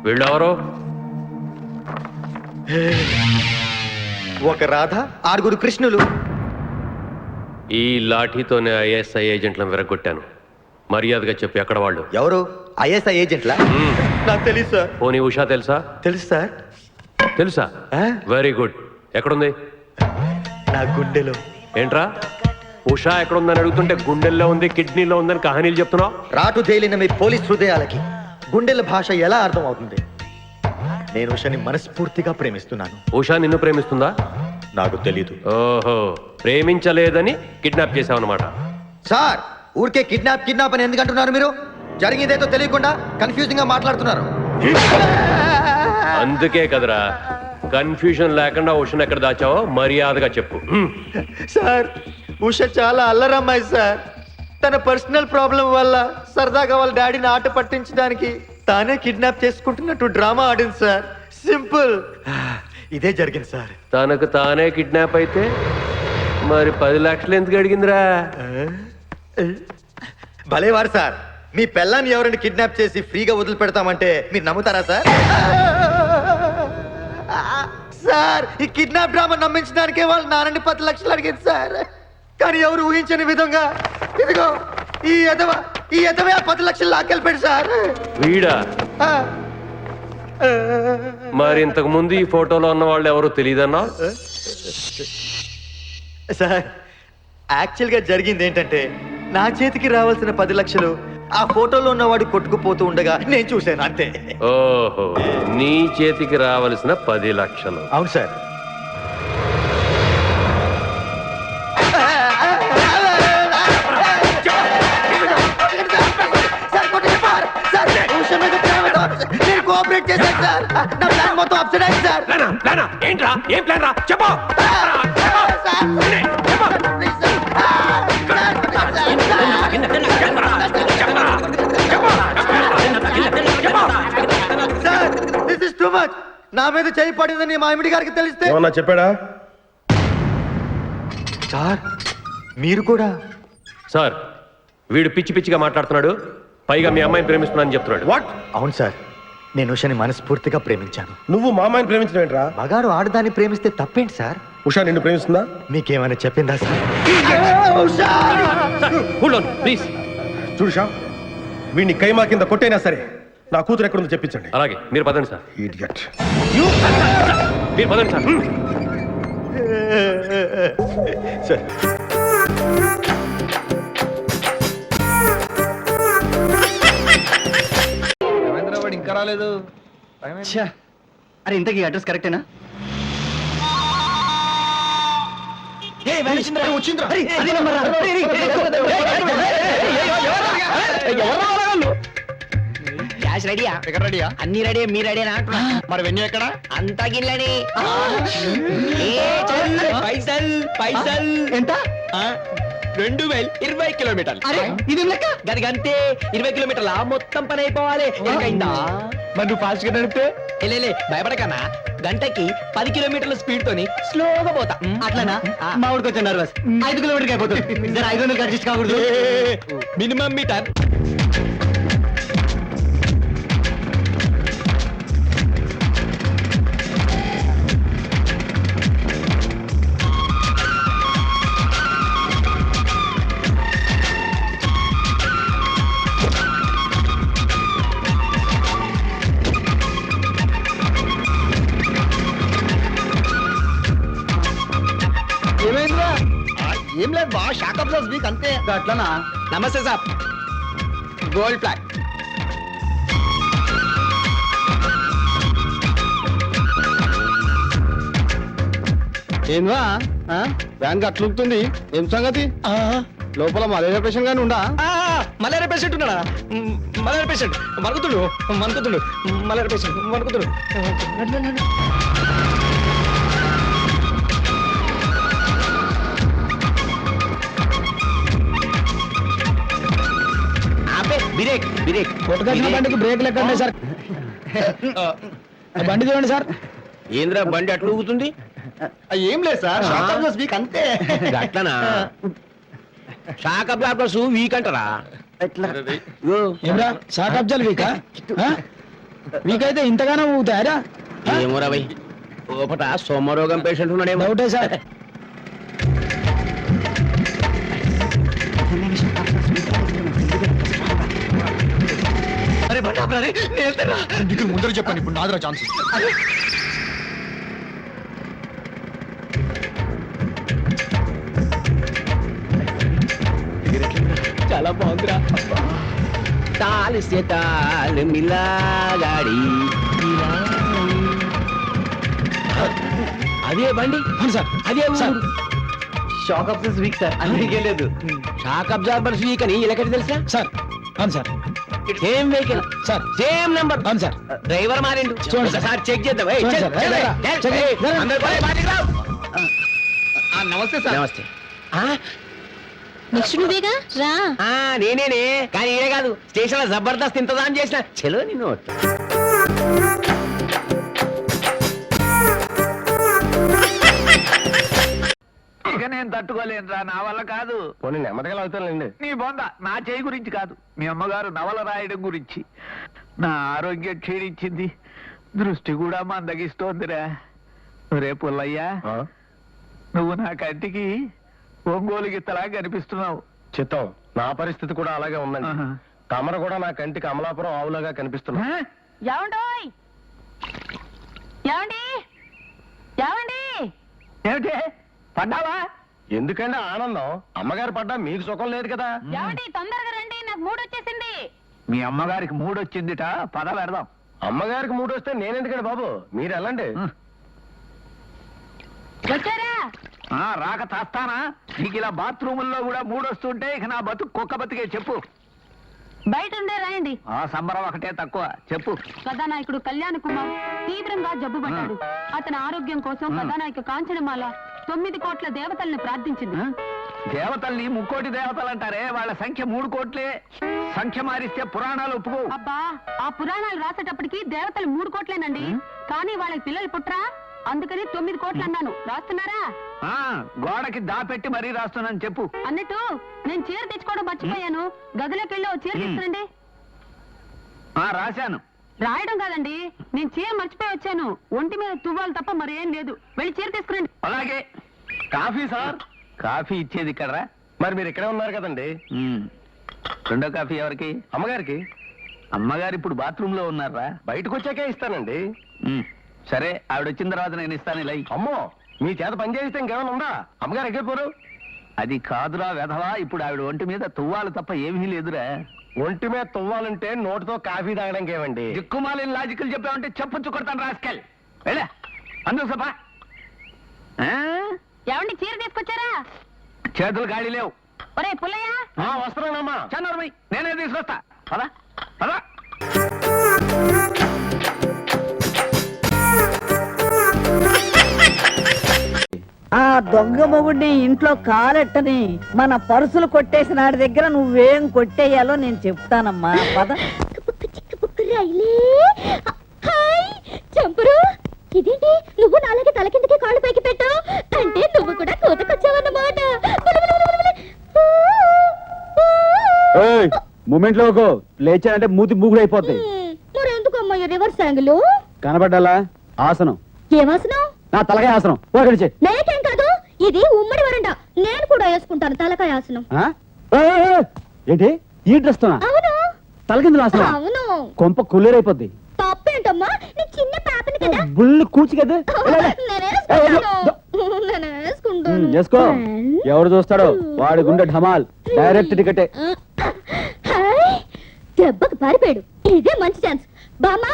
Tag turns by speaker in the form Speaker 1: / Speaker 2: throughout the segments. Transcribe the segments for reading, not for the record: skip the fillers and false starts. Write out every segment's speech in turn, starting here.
Speaker 1: వీళ్ళెవరు?
Speaker 2: ఒక రాధ, 6 కృష్ణులు.
Speaker 1: ఈ లాఠీతోనే ఐఎస్ఐ ఏజెంట్లను విరగొట్టాను. మర్యాదగా చెప్పు, ఎక్కడ వాళ్ళు?
Speaker 2: ఎవరు? ఐఎస్ఐ ఏజెంట్లా? నాకు తెలుసు సార్.
Speaker 1: పోనీ ఉషా తెలుసా?
Speaker 2: తెలుసు సార్.
Speaker 1: తెలుసా? Very good. ఎక్కడుంది?
Speaker 2: నా గుండెలో.
Speaker 1: ఏంట్రా ఉషా ఎక్కడుందని అడుగుతుంటే గుండెల్లో ఉంది, కిడ్నీలో ఉందని కహానీలు చెప్తున్నావు.
Speaker 2: రాటు తేలిన మీ పోలీస్ హృదయాలకి గుండెల భాష ఎలా అర్థం అవుతుంది? నేను ఉషాని మనస్ఫూర్తిగా ప్రేమిస్తున్నాను.
Speaker 1: ఉషా నిన్ను ప్రేమిస్తుందా?
Speaker 2: నాకు తెలీదు.
Speaker 1: ఓహో, ప్రేమించలేదని కిడ్నాప్ చేసావన్నమాట.
Speaker 2: సార్, ఊరికే కిడ్నాప్ అని ఎందుకు అంటున్నారు మీరు? జరిగిందేదో తెలియకుండా కన్ఫ్యూజింగ్ గా మాట్లాడుతున్నారు.
Speaker 1: అందుకే కదరా కన్ఫ్యూజన్ లేకుండా ఉషను ఎక్కడ దాచావో మర్యాదగా చెప్పు.
Speaker 2: సార్, ఉష చాలా అల్లరమ్మాయి సార్. తన పర్సనల్ ప్రాబ్లం వల్ల సరదాగా వాళ్ళ డాడీని ఆట పట్టించడానికి తానే కిడ్నాప్ చేసుకుంటున్నట్టు డ్రామా ఆడింది సార్. సింపుల్, ఇదే జరిగింది సార్.
Speaker 1: తనకు తానే కిడ్నాప్ అయితే మరి 10 లక్షలు ఎందుకు అడిగిందిరా?
Speaker 2: భలేవారు సార్. మీ పెళ్ళాన్ని ఎవరిని కిడ్నాప్ చేసి ఫ్రీగా వదిలిపెడతామంటే మీరు నమ్ముతారా సార్? సార్, ఈ కిడ్నాప్ డ్రామా నమ్మించడానికే వాళ్ళు నాన్నని 10 లక్షలు అడిగింది సార్. కానీ ఎవరు ఊహించని విధంగా ఇదిగో ఈ ఎదవే 10 లక్షలు లాక్కెళ్ళిపోయాడు సార్.
Speaker 1: వీడా? మరి ఇంతకు ముందు ఈ ఫోటోలో ఉన్న వాళ్ళు ఎవరు తెలియదన్నా?
Speaker 2: సార్, యాక్చువల్ గా జరిగింది ఏంటంటే నా చేతికి రావాల్సిన 10 లక్షలు ఆ ఫోటోలో ఉన్నవాడు కొట్టుకుపోతూ ఉండగా నేను చూశాను అంతే.
Speaker 1: ఓహో, నీ చేతికి రావలసిన 10 లక్షలు.
Speaker 2: అవును సార్. కోఆపరేట్ చేశాను సార్. నా ప్లాన్ మొత్తం అప్సెట్ అయింది సార్.
Speaker 1: ఏంట్రా? ఏం ప్లాన్ రా? చెప్పు.
Speaker 2: Sir, this is too much. నా మీద చేయి పడిందని మా ఎమ్మిడి గారికి తెలిస్తే
Speaker 3: ఏమన్నా చెప్పాడా?
Speaker 2: సార్, మీరు కూడా?
Speaker 1: సార్, వీడు పిచ్చి పిచ్చిగా మాట్లాడుతున్నాడు. పైగా మీ అమ్మాయిని ప్రేమిస్తున్నానని చెప్తున్నాడు.
Speaker 3: వాట్?
Speaker 2: అవును సార్, నేను ఉషని మనస్ఫూర్తిగా ప్రేమించాను.
Speaker 3: నువ్వు మా అమ్మాయిని ప్రేమించడం ఏంట్రా?
Speaker 2: మగాడు ఆడదాన్ని ప్రేమిస్తే తప్పేంటి సార్?
Speaker 3: ఉషా నిన్ను ప్రేమిస్తుందా?
Speaker 2: మీకేమైనా చెప్పిందా సార్?
Speaker 1: ప్లీజ్
Speaker 3: చూడుషా, వీడిని కైమా కింద కొట్టైనా సరే నా కూతురు ఎక్కడుందో చెప్పించండి.
Speaker 1: అలాగే, మీరు పదండి సార్.
Speaker 3: ఇడియట్.
Speaker 1: మీరు పదండి సార్.
Speaker 2: సార్,
Speaker 4: ఇంకా రాలేదు.
Speaker 5: అరే, ఇంతకీ అడ్రస్ కరెక్టేనా?
Speaker 6: క్యాష్ రెడీయా?
Speaker 4: ఎక్కడ రెడీయా?
Speaker 6: అన్ని రెడీ, మీ రెడీనా?
Speaker 4: మరి వెన్యూ ఎక్కడ?
Speaker 6: అంతా గిల్లడి. పైసల్ పైసల్
Speaker 5: ఎంత?
Speaker 4: 2020 కిలోమీటర్లు.
Speaker 5: అరే, ఇది లెక్క.
Speaker 6: గదిగంతే 20 కిలోమీటర్ల మొత్తం పని అయిపోవాలి. ఎక్కడైందా?
Speaker 5: మరి నువ్వు ఫాస్ట్ గా నడిపితే
Speaker 6: లే భయపడకన్నా, గంటకి 10 కిలోమీటర్ల స్పీడ్ తోని స్లోగా పోతా.
Speaker 5: అట్లానా? మా ఊరికి వచ్చాను నర్వస్. 5 కిలోమీటర్కి అయిపోతుంది. 500 అడ్జస్ట్ కాకూడదు.
Speaker 6: Minimum meter.
Speaker 5: ఏమైందిరా?
Speaker 4: ఏం లేదు బా, షాక్ అబ్జర్వ్ వీక్ అంతే.
Speaker 5: అట్లానా?
Speaker 6: నమస్తే సార్. గోల్డ్ ప్లాక్.
Speaker 5: ఏంవా వ్యాన్ అట్లుంటుంది? ఏం సంగతి? లోపల మలేరియా పేషెంట్ గానీ ఉండా?
Speaker 6: మలేరియా పేషెంట్ ఉన్నాడా? మలర్ పేషెంట్ మరుగుతుండు మలర్ పేషెంట్ మరుగుతుండు. బ్రేక్
Speaker 5: కొట్టుకొచ్చిన బండికి బ్రేక్ లెక్క సార్. బండి చూడండి సార్.
Speaker 6: ఏంద్రా బండి అట్లా ఊగుతుంది?
Speaker 4: ఏం లేదు సార్ షాక్ అబ్జర్వర్స్ వీక్ అంతే.
Speaker 6: అట్లనా? షాక్ అబ్జార్బర్స్ వీక్ అంటారా?
Speaker 5: ఏమరా షాక్ అబ్జాల్ వీకా? వీక్ అయితే ఇంతగానో ఊగుతాయరా?
Speaker 6: ఏమోరా భయ్, లోపట సోమరోగం పేషెంట్ ఉన్నాడేమో.
Speaker 5: డౌటే సార్.
Speaker 4: అరే బండి ఆపరా రే, నేను వెళ్తారా? నీకు ముందర చెప్పాను, ఇప్పుడు నాదిరా ఛాన్స్.
Speaker 6: చాలా బాగుందిరా. తాల్ సే తాల్ మిలా గాడి. అదే బండి.
Speaker 5: అవును సార్.
Speaker 6: అదే
Speaker 5: సార్.
Speaker 6: ఊరు.
Speaker 2: షాక్ అబ్జర్వర్స్ వీక్ సార్, అందుకే లేదు.
Speaker 6: షాక్ అబ్జార్బర్స్ వీక్ అని ఇలాగటి తెలుసా?
Speaker 5: సార్ అవును sir.
Speaker 6: Same vehicle
Speaker 5: sir
Speaker 6: same number.
Speaker 5: అవును సార్.
Speaker 6: డ్రైవర్ మారిండు.
Speaker 5: చూడండి సార్.
Speaker 6: ఒకసారి చెక్ చేద్దాం. ఏయ్,
Speaker 5: చూడండి
Speaker 6: చెక్,
Speaker 5: సార్.
Speaker 6: చెక్,
Speaker 5: రా,
Speaker 6: చెక్,
Speaker 5: చెక్,
Speaker 6: చెక్.
Speaker 5: రా.
Speaker 6: అందరూ పోయి బయటికి రావు.
Speaker 4: నమస్తే సార్.
Speaker 6: నమస్తే.
Speaker 7: నెక్స్ట్ నువ్వేగా రా.
Speaker 6: నేనేనే, కానీ ఈడే కాదు, స్టేషన్ లో జబర్దస్త్ ఇంతజాం చేసిన. చలో నిన్ను.
Speaker 8: ఇక నేను తట్టుకోలేనురా, నా వల్ల కాదు.
Speaker 3: పోనీ నెమ్మదిగా అవుతానండి.
Speaker 8: నీ బొంద నా చేయి గురించి కాదు, మీ అమ్మగారు నవల రాయడం గురించి. నా ఆరోగ్యం క్షీణించింది, దృష్టి కూడా మందగిస్తోందిరా. రే పుల్లయ్యా, నువ్వు నా కంటికి ఒంగోలు గిత్తలా కనిపిస్తున్నావు.
Speaker 3: చిత్తం నా పరిస్థితి కూడా అలాగే ఉందండి.
Speaker 8: ఆహా.
Speaker 3: తమరు కూడా నా కంటికి అమలాపురం ఆవులాగా కనిపిస్తున్నా.
Speaker 8: ఆ?
Speaker 7: ఏమండోయ్ ఏమండి ఏమండి
Speaker 8: ఏమిటి పడ్డావా?
Speaker 3: ఎందుకంటే ఆనందం, అమ్మగారు పడ్డా మీకు సుఖం లేదు కదా.
Speaker 7: ఏమండి తొందరగా రండి, నాకు మూడు వచ్చేసింది.
Speaker 8: మీ అమ్మగారికి మూడొచ్చిందిట, పద పెడదాం.
Speaker 3: అమ్మగారికి మూడు వస్తే నేనెందుకండి బాబు, మీరు వెళ్ళండి.
Speaker 7: వచ్చారా?
Speaker 8: రాక తాస్తానా? నీకు ఇలా బాత్రూముల్లో కూడా మూడొస్తుంటే ఇక నా బతుకు కుక్క బతికే. చెప్పు.
Speaker 7: బయట ఉండే రాయండి.
Speaker 8: ఆ సంబరం ఒకటే తక్కువ. చెప్పు.
Speaker 7: కథానాయకుడు కళ్యాణ్ కుమార్ తీవ్రంగా జబ్బు పడ్డాడు. అతని ఆరోగ్యం కోసం కథానాయక కాంచనమాల 9 కోట్ల దేవతల్ని ప్రార్థించింది.
Speaker 8: దేవతల్ని ముక్కోటి దేవతలు అంటారే, వాళ్ళ సంఖ్య 3 కోట్లే. సంఖ్య మారిస్తే పురాణాలు ఒప్పుకో.
Speaker 7: అబ్బా, ఆ పురాణాలు రాసేటప్పటికి దేవతలు 3 కోట్లేనండి. కానీ వాళ్ళకి పిల్లలు పుట్రా, అందుకని 9 కోట్లు అన్నాను. రాస్తున్నారా?
Speaker 8: గోడకి దాపెట్టి మరీ రాస్తున్నాను. చెప్పు.
Speaker 7: అన్నట్టు నేను చీర తెచ్చుకోవడం మర్చిపోయాను. గదిలోకి వెళ్ళి ఓ చీర తీసుకురండి.
Speaker 8: రాశాను.
Speaker 7: రాయడం కాదండి, నేను చీర మర్చిపోయి వచ్చాను. ఒంటి మీద తువ్వాలి తప్ప మరేం లేదు. వెళ్ళి చీర తీసుకురండి.
Speaker 8: అలాగే. Coffee sir. కాఫీ ఇచ్చేది ఇక్కడ.
Speaker 3: మరి మీరు ఇక్కడే ఉన్నారు కదండి.
Speaker 8: రెండో కాఫీ ఎవరికి?
Speaker 3: అమ్మగారికి.
Speaker 8: అమ్మగారు ఇప్పుడు బాత్రూమ్ లో ఉన్నారా?
Speaker 3: బయటకు వచ్చాకే ఇస్తానండి.
Speaker 8: సరే, ఆవిడ వచ్చిన తర్వాత నేను ఇస్తాను. ఇలా
Speaker 3: అమ్మో, మీ చేత పని చేయిస్తే ఇంకేమైనా ఉందా? అమ్మగారు ఎక్కిపోరు.
Speaker 8: అది కాదురా వెధవా, ఇప్పుడు ఆవిడ ఒంటి మీద తువ్వాలి తప్ప ఏమీ లేదురా.
Speaker 3: ఒంటి మీద తువ్వాలంటే నోటితో కాఫీ తాగడానికి ఏమండి?
Speaker 8: దిక్కుమాలిన లాజికల్ చెప్పావంటే చెప్పు కొడతాను రాస్కెల్. వెళ్ళా అందుకు సపా.
Speaker 7: ఏమండి చీర తీసుకొచ్చారా?
Speaker 8: చేతులు గాడి లేవు.
Speaker 7: ఒరే పుల్లయ్య,
Speaker 3: వస్తున్నానమ్మా.
Speaker 8: చన్నూరు నేనే తీసుకొస్తా. పదా పదా.
Speaker 9: ఆ దొంగ మొగుడిని ఇంట్లో కాలెట్టని మన పరుసులు కొట్టేసిన ఆడి దగ్గర నువ్వేం కొట్టేయాలో నేను చెప్తానమ్మా. పద.
Speaker 7: చంపురు, ఇదేంటి నువ్వు నాలాగే తల కిందకి కాళ్ళు పైకి పెట్టు అంటే నువ్వు కూడా కోతకొచ్చావన్నమాట.
Speaker 5: మూమెంట్ లో లేచానంటే మూతి మూగుడు అయిపోద్ది.
Speaker 7: మరెందుకమ్మా రివర్స్ యాంగిల్?
Speaker 5: కనబడ్డాలా? ఆసనం.
Speaker 7: ఏమాసనం?
Speaker 5: నా తలకాయ ఆసనం. పోగడిచే.
Speaker 7: లేకేం కాదు, ఇది ఉమ్మడి వరండా. నేను కూడా వేసుకుంటాను తలకాయ ఆసనం.
Speaker 5: ఏంటి ఈ డ్రెస్ తోనా?
Speaker 7: అవును.
Speaker 5: తలకిందులు ఆసనం?
Speaker 7: అవును.
Speaker 5: కొంప కుళ్ళేరైపోద్ది.
Speaker 7: తప్పేంటమ్మా, నీ చిన్న పాపని కదా.
Speaker 5: బుల్లి కూచి కదా. చేసుకో, ఎవడు చూస్తాడో వాడి గుండె ఢమాల్. డైరెక్ట్ టికెటే.
Speaker 7: దెబ్బకు పారిపోయాడు. ఇదే మంచి ఛాన్స్. బామా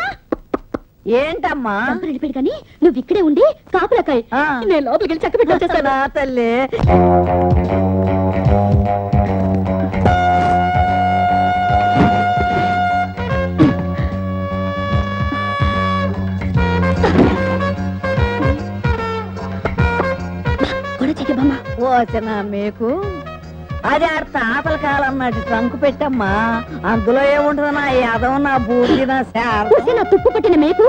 Speaker 9: ఏంటమ్మా?
Speaker 7: వెళ్ళిపోయాడు కానీ నువ్వు ఇక్కడే ఉండి కాపులకాయ. నేను లోపలికి వెళ్ళి చక్క పెట్టి వచ్చేస్తాను.
Speaker 9: నా తల్లి. కోసిన మీకు అది ఆడ తాతల కాలం నాటి ట్రంకు పెట్టమ్మా. అందులో ఏముంటుంది నా యాదవ నా బూర్తి నా శారద.
Speaker 7: నా తుప్పు పట్టిన మేకు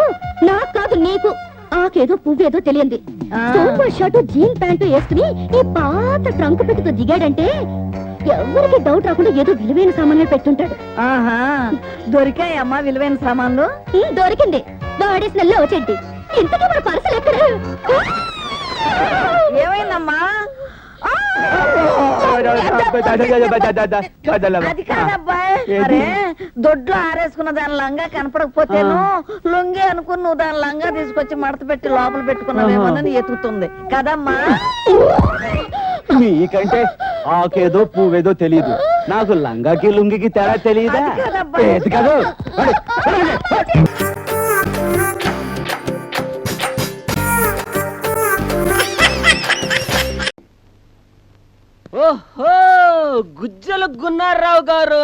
Speaker 7: నాకు కాదు నీకు. ఆకేదో పువ్వేదో తెలియంది. సూపర్ షర్టు జీన్ ప్యాంటు వేసుకుని ఈ పాత ట్రంక్ పెట్టుతో దిగాడంటే ఎవరికి డౌట్ రాకుండా ఏదో విలువైన సామాన్లు పెట్టుంటాడు.
Speaker 9: ఆహా, దొరికాయమ్మా విలువైన సామాన్లు?
Speaker 7: దొరికింది. వాడేసిన వచ్చేటి ఇంతకీ మన పర్సలు ఎక్కడ?
Speaker 9: ఏమైందమ్మా? అది కాదబ్బాయి. అరే దొడ్లో ఆరేసుకున్న దాని లంగా కనపడకపోతేను లొంగి అనుకుని నువ్వు దాని లంగా తీసుకొచ్చి మడత పెట్టి లోపల పెట్టుకున్నావేమోనని ఎతుకుతుంది కదమ్మా.
Speaker 5: మీకంటే ఆకేదో పువ్వేదో తెలియదు, నాకు లంగాకి లుంగికి తేడా తెలియదా?
Speaker 9: అది కాదబ్బా.
Speaker 5: ఏది కాదు.
Speaker 6: ఓహో, గుజ్జలు గున్నారావు గారు.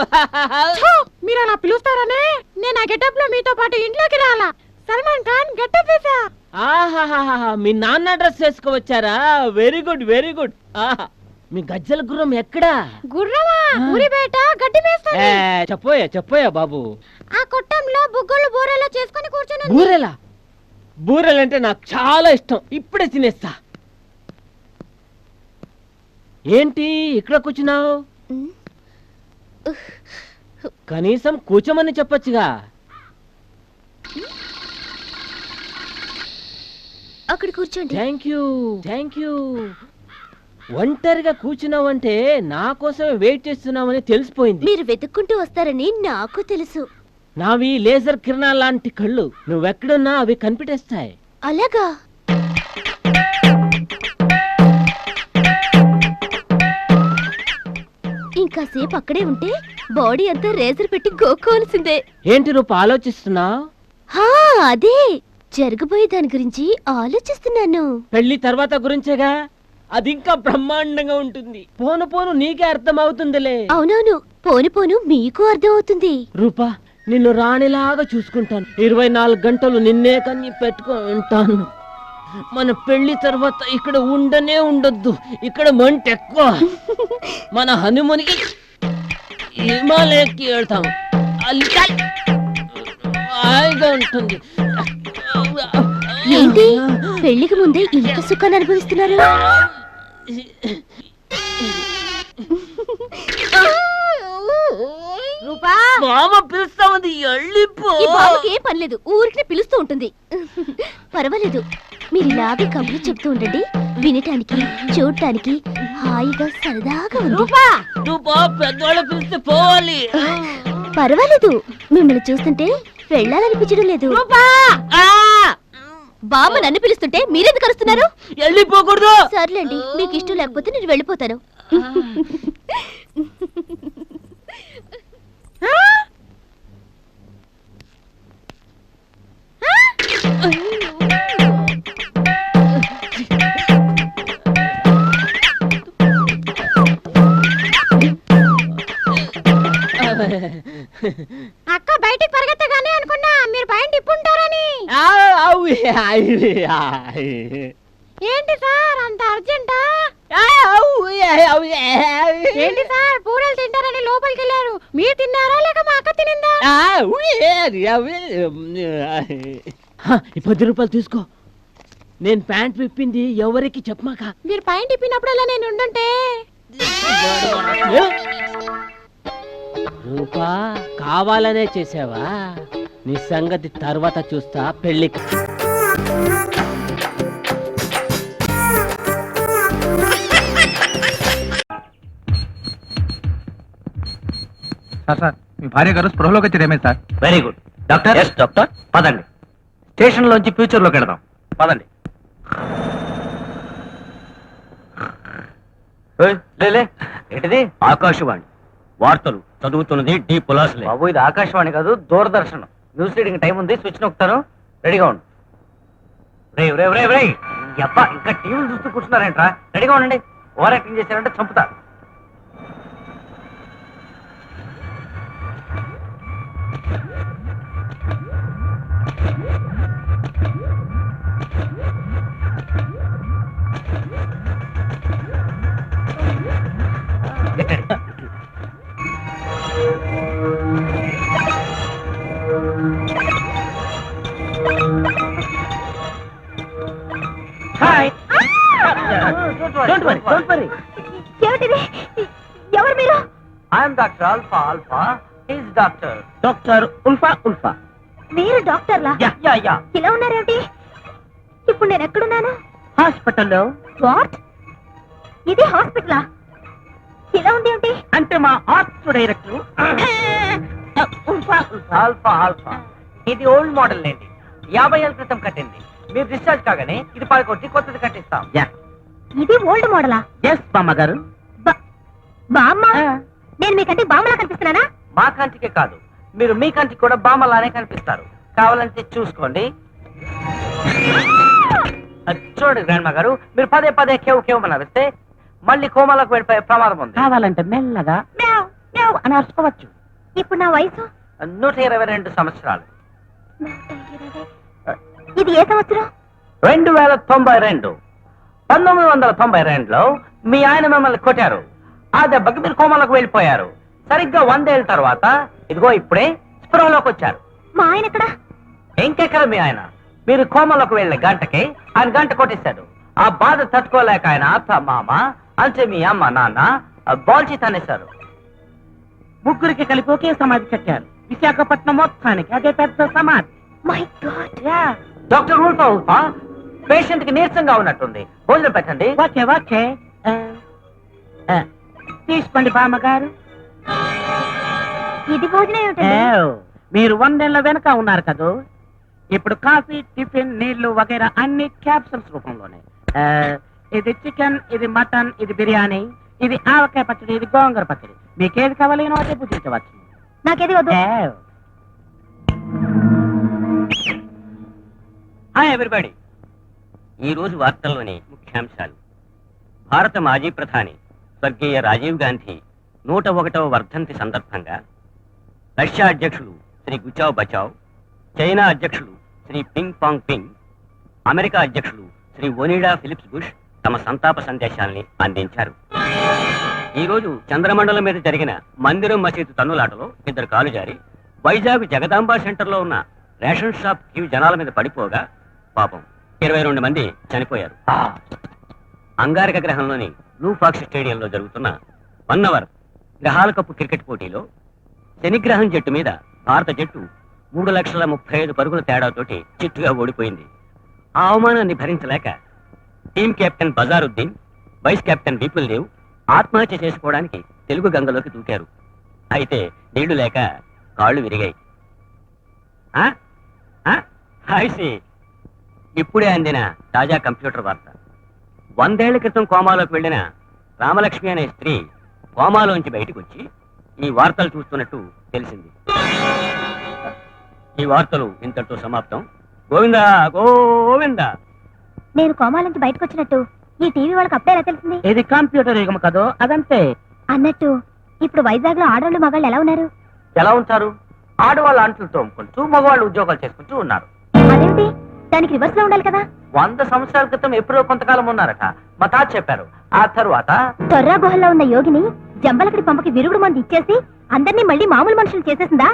Speaker 7: మీరు అలా పిలుస్తారనే నేను ఆ గెటప్ లో మీతో పాటు ఇంట్లోకి రాలా. సల్మాన్ ఖాన్ గెటప్ వేసా.
Speaker 6: ఆహాహాహా, మీ నాన్న డ్రెస్ వేసుకువచ్చారా? Very good very good. ఆహా, మీ గజ్జల గుర్రం ఎక్కడా?
Speaker 7: గుర్రమా? ఊరి బయట గడ్డి మేస్తా.
Speaker 6: చెప్పోయా చెప్పోయా బాబు.
Speaker 7: ఆ కొట్టంలో బుగ్గలు బూరెలో చేసుకొని కూర్చొని.
Speaker 6: బూరెలా? బూరెలంటే నాకు చాలా ఇష్టం, ఇప్పుడే తినేస్తా. ఏంటి ఇక్కడ కూర్చున్నావు? కనీసం కూర్చోమని చెప్పొచ్చుగా.
Speaker 7: అక్కడ కూర్చోండి.
Speaker 6: Thank you thank you. ఒంటరిగా కూర్చున్నావంటే నా కోసమే వెయిట్ చేస్తున్నావని తెలిసిపోయింది.
Speaker 7: మీరు వెతుక్కుంటూ వస్తారని నాకు తెలుసు.
Speaker 6: నావి లేజర్ కిరణాల లాంటి కళ్ళు, నువ్వెక్కడున్నా అవి కనిపెట్టేస్తాయి.
Speaker 7: అలాగా? ఇంకాసేపు అక్కడే ఉంటే బాడీ అంతా రేజర్ పెట్టి గోక్కోవాల్సిందే.
Speaker 6: ఏంటి రూప ఆలోచిస్తున్నావు?
Speaker 7: అదే జరగబోయే దాని గురించి ఆలోచిస్తున్నాను.
Speaker 6: పెళ్లి తర్వాత గురించేగా, అది ఇంకా బ్రహ్మాండంగా ఉంటుంది. పోను పోను నీకే అర్థం అవుతుందిలే.
Speaker 7: అవునవును, పోను పోను మీకు అర్థం అవుతుంది.
Speaker 6: రూపా, నిన్ను రాణిలాగా చూసుకుంటాను. 24 గంటలు నిన్నే కన్ని పెట్టుకుంటాను. మన పెళ్లి తర్వాత ఇక్కడ ఉండనే ఉండొద్దు, ఇక్కడ మంట ఎక్కువ. మన హనుమనికి హిమాలయకి వెళ్తాం, హాయిగా ఉంటుంది.
Speaker 7: ఏంటి పెళ్లికి ముందే ఇంత సుఖాన్ని అనుభవిస్తున్నారు? రూపా,
Speaker 6: మామ పిలుస్తా ఉంది, వెళ్ళిపో.
Speaker 7: ఈ బాబుకి ఏం పనిలేదు, ఊరికి పిలుస్తూ ఉంటుంది. పర్వాలేదు, మీరు ఇలాగే కబుర్లు చెప్తూ ఉండండి. వినటానికి చూడటానికి హాయిగా సరదాగా ఉంది.
Speaker 6: రూపా, పెద్దవాళ్ళు పిలిస్తే పోవాలి.
Speaker 7: పర్వాలేదు, మిమ్మల్ని చూస్తుంటే వెళ్ళాలనిపించడం లేదు. బామ్మ నన్ను పిలుస్తుంటే మీరెందుకు అరుస్తున్నారు?
Speaker 6: వెళ్ళిపోకూడదు.
Speaker 7: సర్లేండి, మీకు ఇష్టం లేకపోతే నేను వెళ్ళిపోతాను. అక్క బయటికి పరిగెత్తగానే అనుకున్నా మీరు పైన తిప్పుంటారని. ఏంటి సార్ అంత అర్జెంటా? ఏంటి సార్ పూరలు తింటారని లోపలికి వెళ్ళారు, మీరు తిన్నారా లేక మా అక్క తినిందా?
Speaker 6: ఈ 10 రూపాయలు తీసుకో. నేను ప్యాంట్ విప్పింది ఎవరికి చెప్పమాక.
Speaker 7: మీరు పైన తిప్పినప్పుడల్లా నేను ఉండుంటే.
Speaker 6: రూపా, కావాలనే చేసావా? నీ సంగతి తర్వాత చూస్తా. పెళ్లికి
Speaker 8: సార్, మీ భార్య గారు స్పృహలోకి వచ్చారేమే sir?
Speaker 10: Very good doctor. Yes doctor, పదండి. స్టేషన్ లోంచి ఫ్యూచర్ లోకి వెళదాం, పదండి. ఏంటిది? ఆకాశవాణి వార్తలు చదువుతున్నది డి పులాసులే. బాబు, ఇది ఆకాశవాణి కాదు, దూరదర్శన్. న్యూస్ రీడింగ్ టైం ఉంది, స్విచ్ నొక్కుతాను, రెడీగా ఉండు. రే రే రే రే, అబ్బా, ఇంకా టీవీలు చూస్తూ కూర్చున్నారేంట్రా? రెడీగా ఉండండి. ఓవర్ యాక్టింగ్ చేశారంటే చంపుతా. హాయ్ డోంట్ వరీ
Speaker 7: ఏమిటిది? ఎవరు మీరు?
Speaker 10: I'm doctor alpha alpha is doctor ULFA
Speaker 7: మీరు డాక్టర్లా?
Speaker 10: యా
Speaker 7: ఇలా ఉన్నారేమిటి? ఇప్పుడు నేను ఎక్కడున్నాను?
Speaker 10: హాస్పిటల్లో.
Speaker 7: వాట్? ఇది హాస్పిటలా? ఇలా ఉంది ఏమిటి?
Speaker 10: అంటే మా ఆర్ట్స్ డైరెక్టర్ ఆల్ఫా ఆల్ఫా ఇది ఓల్డ్ మోడల్ అండి, 50 ఏళ్ళ క్రితం కట్టింది. మీరు డిశ్చార్జ్ కాగానే ఇది పడకొట్టి కొత్తది కట్టిస్తాం.
Speaker 7: ఇది ఓల్డ్ మోడలా?
Speaker 10: ఎస్ బామ్మగారు.
Speaker 7: బామ్మ? నేను మీకంటే బామ్మలా కనిపిస్తున్నానా?
Speaker 10: మా కంటికే కాదు, మీరు మీ కంటికి కూడా బామ్మలానే కనిపిస్తారు. కావాలంటే చూసుకోండి. చూడండి గ్రాండ్ మా గారు, మీరు పదే పదే కేవమని అరిస్తే మళ్ళీ కోమాలకు వెళ్ళిపోయే ప్రమాదం ఉంది. కావాలంటే మెల్లగా అని అరుచుకోవచ్చు.
Speaker 7: ఇప్పుడు నా వయసు
Speaker 10: 122 సంవత్సరాలు.
Speaker 7: ఇది ఏ సంవత్సరం?
Speaker 10: 2092. 1992లో మీ ఆయన మిమ్మల్ని కొట్టారు. ఆ దెబ్బకి మీరు కోమాలకు వెళ్ళిపోయారు. సరిగ్గా 100 ఏళ్ళ తర్వాత ఇదిగో ఇప్పుడే స్పృహలోకి వచ్చారు.
Speaker 7: మా ఆయన ఎక్కడ?
Speaker 10: ఇంకెక్కడ మీ ఆయన? మీరు కోమలోకి వెళ్ళే గంటకి ఆయన గంట కొట్టేశాడు. ఆ బాధ తట్టుకోలేక ఆయన అత్త మామ అంటే మీ అమ్మ నాన్న బాల్చి తనేశారు. ముగ్గురికి కలిపి ఒకే సమాధి కట్టారు. విశాఖపట్నం మొత్తానికి అదే పెద్ద సమాధి.
Speaker 7: My God.
Speaker 10: Doctor ULFA patient కి నీరసంగా ఉన్నట్టుంది, భోజనం పెట్టండి. ఓకే తీసుకోండి బామ్మగారు.
Speaker 7: ఇది భోజనం ఏమిటండి?
Speaker 10: మీరు 100 ఏళ్ల వెనక ఉన్నారు కదా, ఇప్పుడు కాఫీ టిఫిన్ నీళ్లు వగైరా అన్ని క్యాప్సూల్స్ రూపంలోనే. ఇది చికెన్, ఇది మటన్, ఇది బిర్యానీ, ఇది ఆవకాయ పచ్చడి, ఇది గోంగూర పచ్చడి. మీకేది కావాలేనో అదే పూజించవచ్చు.
Speaker 7: నాకేది వద్దు.
Speaker 10: Hi everybody. ఈ రోజు వార్తల్లోని ముఖ్యాంశాలు. భారత మాజీ ప్రధాని స్వర్గీయ రాజీవ్ గాంధీ 101వ వర్ధంతి సందర్భంగా రష్యా అధ్యక్షులు శ్రీ గుచావ్ బచావ్, చైనా అధ్యక్షులు Shri Ping Pong Ping, America అధ్యక్షులు శ్రీ ఒనిడా ఫిలిప్స్ బుష్ తమ సంతాప సందేశాల్ని అందించారు. ఈ రోజు చంద్రమండలం మీద జరిగిన మందిరం మసీదు తన్నులాటలో 2 కాలు జారి వైజాగ్ జగదాంబ సెంటర్లో ఉన్న రేషన్ షాప్ క్యూ జనాల మీద పడిపోగా పాపం 22 మంది చనిపోయారు. అంగారక గ్రహంలోని బ్లూ ఫాక్స్ స్టేడియంలో జరుగుతున్న 1 అవర్ గ్రహాల కప్పు క్రికెట్ పోటీలో శనిగ్రహం జట్టు మీద భారత జట్టు 3,35,000 పరుగుల తేడాతోటి చిట్టుగా ఓడిపోయింది. ఆ అవమానాన్ని భరించలేక team captain Bajaruddin, vice captain Vipul Dev ఆత్మహత్య చేసుకోవడానికి తెలుగు గంగలోకి దూకారు. అయితే నీళ్లు లేక కాళ్ళు విరిగాయి. ఇప్పుడే అందిన తాజా కంప్యూటర్ వార్త. 100 ఏళ్ల క్రితం కోమాలోకి వెళ్లిన రామలక్ష్మి అనే స్త్రీ కోమాలోంచి బయటకు వచ్చి ఈ వార్తలు చూస్తున్నట్టు తెలిసింది. ఈ వార్తలు ఇంతటితో సమాప్తం. గోవిందా గోవిందా.
Speaker 7: నేను కోమా నుంచి బయటకు వచ్చినట్టు ఈ టీవీ వాళ్ళకి అప్పుడే ఎలా తెలిసింది?
Speaker 10: ఇది కంప్యూటర్ యుగం కదో, అదంతే.
Speaker 7: అన్నట్టు ఇప్పుడు వైజాగ్ లో ఆడవాళ్ళు మగాళ్ళు ఎలా ఉన్నారు?
Speaker 10: ఎలా ఉంటారు? ఆడవాళ్ళు అంట్లు తోముకుంటూ మగవాళ్ళు ఉద్యోగాలు చేసుకుంటూ ఉన్నారు.
Speaker 7: అదేంటి? దానికి రివర్స్ లో ఉండాలి కదా.
Speaker 10: 100 సంవత్సరాల క్రితం ఎప్పుడో కొంతకాలం ఉన్నారట, మా తాత చెప్పారు. ఆ తరువాత
Speaker 7: తొర్రా గుహల్లో ఉన్న యోగిని జంబలకడి పంపకి విరుగుడు మంది ఇచ్చేసి అందరినీ మళ్ళీ మామూలు మనుషులు చేసేసిందా?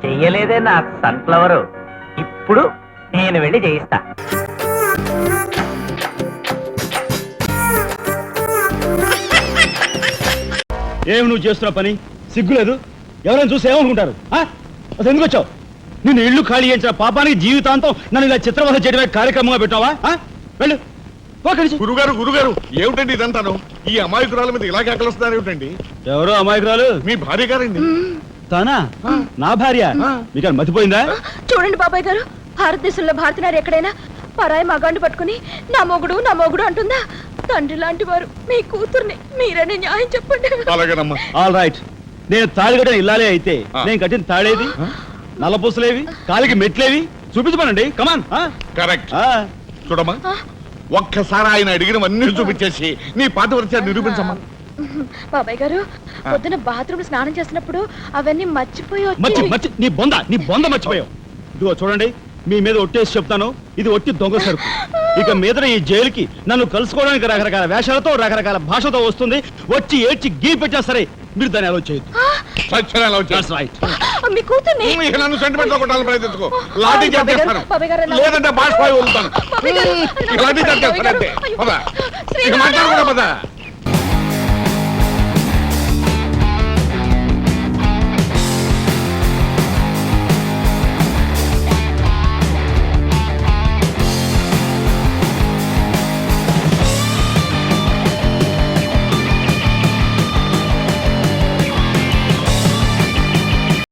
Speaker 10: చెయ్యలేదే నా సన్ఫ్లవర్. ఇప్పుడు నేను వెళ్ళి చేయిస్తా.
Speaker 5: ఏమి నువ్వు చేస్తున్న పని సిగ్గులేదు? ఎవరైనా చూసి ఏమనుకుంటారు? అసలు ఎందుకు వచ్చావు? నిన్ను ఇల్లు ఖాళీ చేయించిన పాపానికి జీవితాంతం నన్ను ఇలా చిత్రవధ చేయడమే కార్యక్రమంగా పెట్టావా? వెళ్ళు.
Speaker 11: గురుగారు గురుగారు ఏమిటండి ఇదంతాను? ఈ అమాయకురాల మీద ఇలాగే అక్కలొస్తున్నారు ఏమిటండి?
Speaker 5: ఎవరు అమాయకురాలు?
Speaker 11: మీ భార్య గారండి.
Speaker 5: తానా? నా భార్య? మీకు మతిపోయిందా?
Speaker 7: చూడండి బాబాయ్ గారు, భారతదేశంలో భారతీయులు ఎక్కడైనా పరాయి మగాండు పట్టుకుని నా మొగుడు అంటుందా? తండ్రి లాంటి వారు మీ కూతుర్ని మీరనే న్యాయం చెప్పండి.
Speaker 11: అలాగేనమ్మా.
Speaker 5: All right. నేను తాళి కట్టిన ఇల్లాలే అయితే నేను కట్టిన తాళేది, నల్లపూసలేవి, కాలికి మెట్లేవి చూపించమనండి. కమాన్.
Speaker 11: కరెక్ట్. చూడమ్మా, ఒక్కసారి ఆయన అడిగినవన్నీ చూపించేసి నీ పాత వరచాన్ని నిరూపించమ్మా.
Speaker 7: బాబాయ్ గారు, పొద్దున బాత్రూమ్ స్నానం చేసినప్పుడు అవన్నీ మర్చిపోయి
Speaker 5: నీ బొంద మర్చిపోయావు. ఇదిగో చూడండి, మీ మీద ఒట్టేసి చెప్తాను, ఇది ఒట్టి దొంగ సరుకు. ఇక మీద ఈ జైలుకి నన్ను కలుసుకోవడానికి రకరకాల వేషాలతో రకరకాల భాషతో వస్తుంది. వచ్చి ఏడ్చి గీ పెట్టా సరే మీరు దాన్ని అలో చేయొద్దు.
Speaker 11: రైట్.
Speaker 7: మీ కూతుర్ని
Speaker 11: ఇక నన్ను సెంటిమెంట్ లో కొట్టాలని ప్రయత్నించుకో లాఠీ చార్జ్ చేస్తాను
Speaker 7: బాబాయ్ గారు,
Speaker 11: లేదంటే బాష్పాయి వదులుతాను
Speaker 7: బాబాయ్ గారు,
Speaker 11: ఇక లాఠీ చార్జ్ చేస్తాను అంతే పద ఇక మాట్లాడకూడదు పద